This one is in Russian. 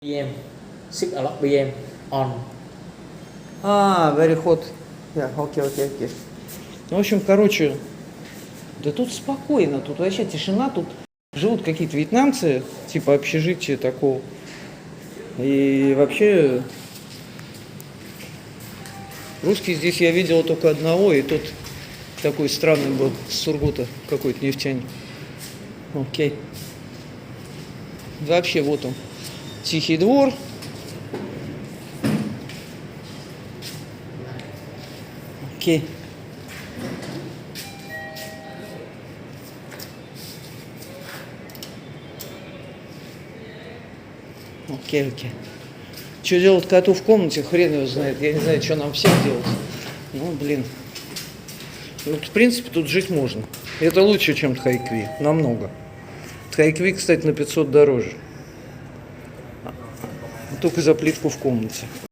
PM 6 o'clock PM on. Very hot. Yeah, okay. Ну, в общем, короче, да тут спокойно, тут вообще тишина, тут живут какие-то вьетнамцы, типа общежития такого. И вообще, русский здесь я видел только одного, и тот такой странный был, с Сургута, какой-то нефтяник. Окей. Вообще, вот он, Тихий двор. Окей. Окей. Что делать коту в комнате, хрен его знает. Я не знаю, что нам всем делать. Ну, блин. Ну, в принципе, тут жить можно. Это лучше, чем Тхайкви. Намного. Тхайкви, кстати, на 500 дороже. Только за плитку в комнате.